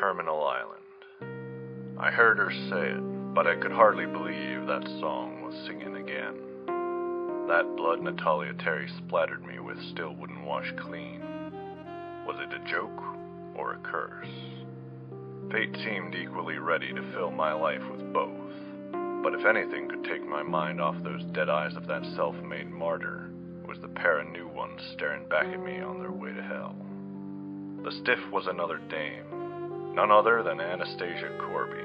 Terminal Island. I heard her say it, but I could hardly believe that song was singing again. That blood Natalia Terry splattered me with still wouldn't wash clean. Was it a joke or a curse? Fate seemed equally ready to fill my life with both, but if anything could take my mind off those dead eyes of that self-made martyr, it was the pair of new ones staring back at me on their way to hell. The stiff was another dame, none other than Anastasia Corby.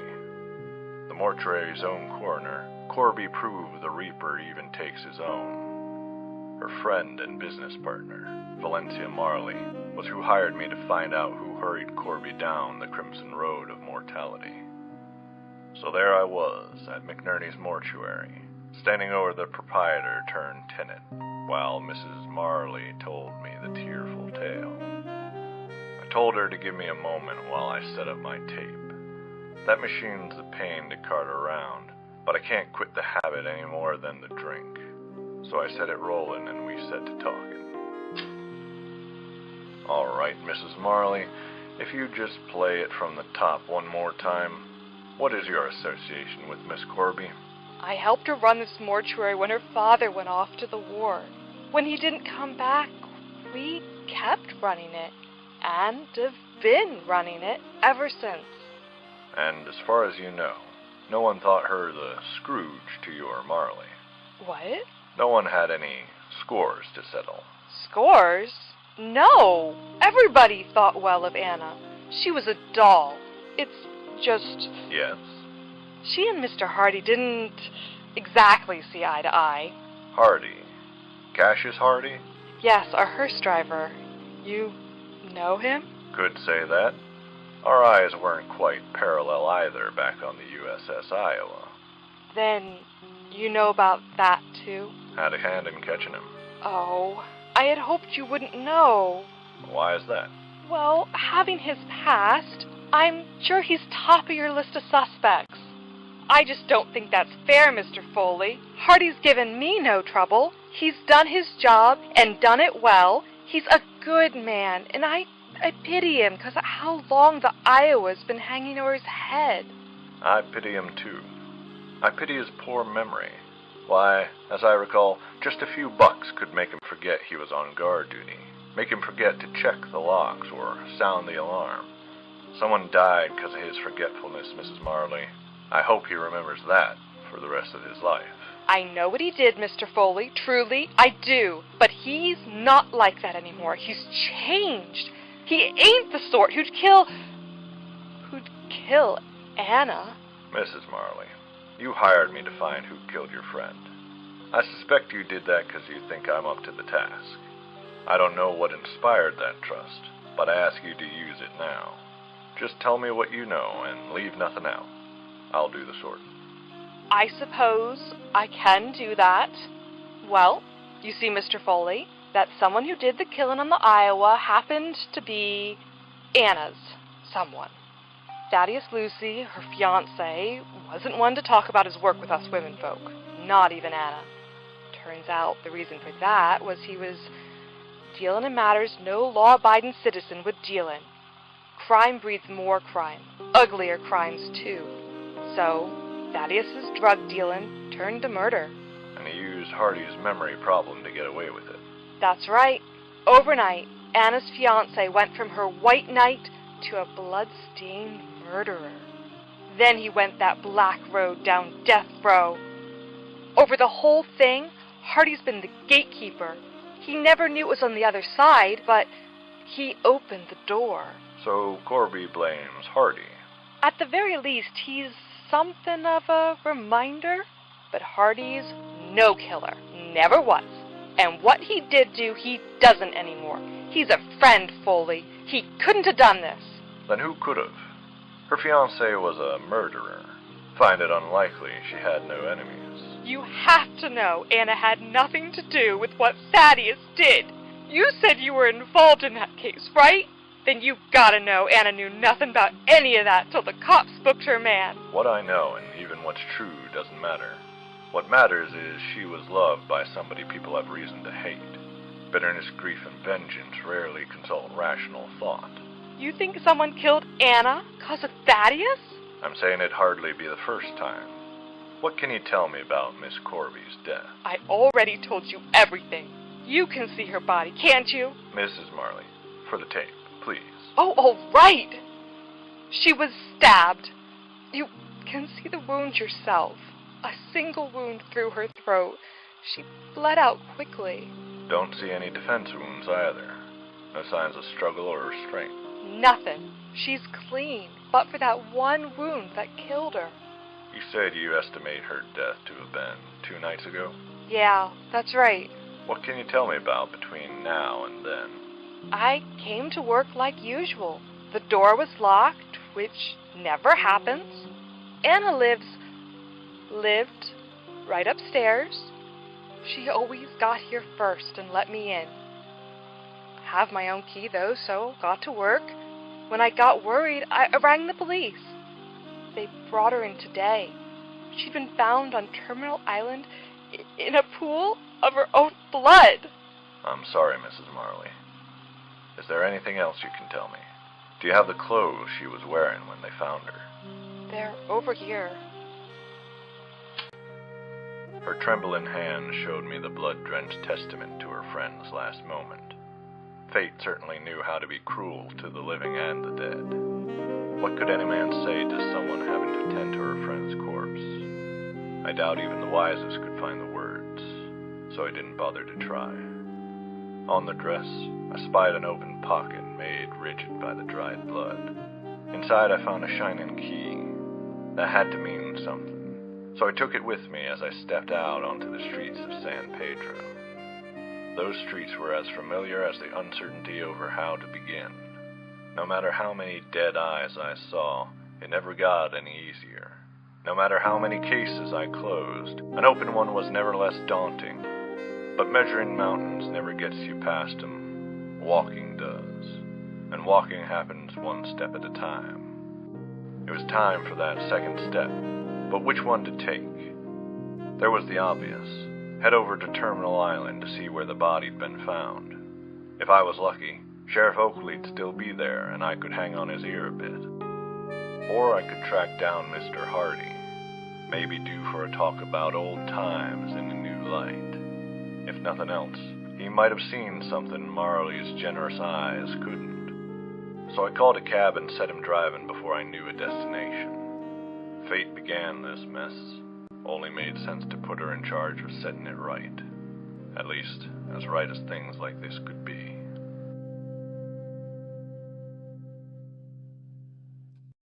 The mortuary's own coroner, Corby proved the Reaper even takes his own. Her friend and business partner, Valencia Marley, was who hired me to find out who hurried Corby down the crimson road of mortality. So there I was, at McNerney's mortuary, standing over the proprietor turned tenant, while Mrs. Marley told me the tearful tale. I told her to give me a moment while I set up my tape. That machine's a pain to cart around, but I can't quit the habit any more than the drink. So I set it rolling and we set to talking. All right, Mrs. Marley, if you just play it from the top one more time, what is your association with Miss Corby? I helped her run this mortuary when her father went off to the war. When he didn't come back, we kept running it, and have been running it ever since. And as far as you know, no one thought her the Scrooge to your Marley? What? No one had any scores to settle? Scores? No! Everybody thought well of Anna. She was a doll. It's just... Yes? She and Mr. Hardy didn't exactly see eye to eye. Hardy? Cassius Hardy? Yes, our hearse driver. You know him? Could say that. Our eyes weren't quite parallel either back on the USS Iowa. Then you know about that too? Had a hand in catching him. Oh, I had hoped you wouldn't know. Why is that? Well, having his past, I'm sure he's top of your list of suspects. I just don't think that's fair, Mr. Foley. Hardy's given me no trouble. He's done his job and done it well. He's a good man, and I pity him because of how long the Iowa's been hanging over his head. I pity him too. I pity his poor memory. Why, as I recall, just a few bucks could make him forget he was on guard duty, make him forget to check the locks or sound the alarm. Someone died because of his forgetfulness, Mrs. Marley. I hope he remembers that for the rest of his life. I know what he did, Mr. Foley, truly, I do. But he's not like that anymore. He's changed. He ain't the sort who'd kill Anna. Mrs. Marley, you hired me to find who killed your friend. I suspect you did that because you think I'm up to the task. I don't know what inspired that trust, but I ask you to use it now. Just tell me what you know and leave nothing out. I'll do the sorting. I suppose I can do that. Well, you see, Mr. Foley, that someone who did the killing on the Iowa happened to be Anna's someone. Thaddeus Lucy, her fiancé, wasn't one to talk about his work with us womenfolk, not even Anna. Turns out the reason for that was he was dealing in matters no law-abiding citizen would deal in. Crime breeds more crime, uglier crimes too. So, Thaddeus's drug dealing turned to murder. And he used Hardy's memory problem to get away with it. That's right. Overnight, Anna's fiancé went from her white knight to a blood-stained murderer. Then he went that black road down death row. Over the whole thing, Hardy's been the gatekeeper. He never knew it was on the other side, but he opened the door. So Corby blames Hardy. At the very least, he's something of a reminder. But Hardy's no killer. Never was. And what he did do, he doesn't anymore. He's a friend, Foley. He couldn't have done this. Then who could have? Her fiancé was a murderer. Find it unlikely she had no enemies. You have to know Anna had nothing to do with what Thaddeus did. You said you were involved in that case, right? Then you gotta know Anna knew nothing about any of that till the cops booked her man. What I know, and even what's true, doesn't matter. What matters is she was loved by somebody people have reason to hate. Bitterness, grief, and vengeance rarely consult rational thought. You think someone killed Anna 'cause of Thaddeus? I'm saying it'd hardly be the first time. What can you tell me about Miss Corby's death? I already told you everything. You can see her body, can't you? Mrs. Marley, for the tape, please. Oh, all right. She was stabbed. You can see the wound yourself. A single wound through her throat. She bled out quickly. Don't see any defense wounds either. No signs of struggle or restraint. Nothing. She's clean, but for that one wound that killed her. You said you estimate her death to have been 2 nights ago? Yeah, that's right. What can you tell me about between now and then? I came to work like usual. The door was locked, which never happens. Anna lived right upstairs. She always got here first and let me in. Have my own key though, so got to work. When I got worried, I rang the police. They brought her in today. She'd been found on Terminal Island in a pool of her own blood. I'm sorry, Mrs. Marley. Is there anything else you can tell me? Do you have the clothes she was wearing when they found her? They're over here. Her trembling hand showed me the blood-drenched testament to her friend's last moment. Fate certainly knew how to be cruel to the living and the dead. What could any man say to someone having to tend to her friend's corpse? I doubt even the wisest could find the words, so I didn't bother to try. On the dress, I spied an open pocket made rigid by the dried blood. Inside I found a shining key. That had to mean something, so I took it with me as I stepped out onto the streets of San Pedro. Those streets were as familiar as the uncertainty over how to begin. No matter how many dead eyes I saw, it never got any easier. No matter how many cases I closed, an open one was never less daunting. But measuring mountains never gets you past them. Walking does. And walking happens one step at a time. It was time for that second step, but which one to take? There was the obvious. Head over to Terminal Island to see where the body'd been found. If I was lucky, Sheriff Oakley'd still be there and I could hang on his ear a bit. Or I could track down Mr. Hardy, maybe due for a talk about old times in a new light. If nothing else, he might have seen something Marley's generous eyes couldn't. So I called a cab and set him driving before I knew a destination. Fate began this mess. Only made sense to put her in charge of setting it right. At least, as right as things like this could be.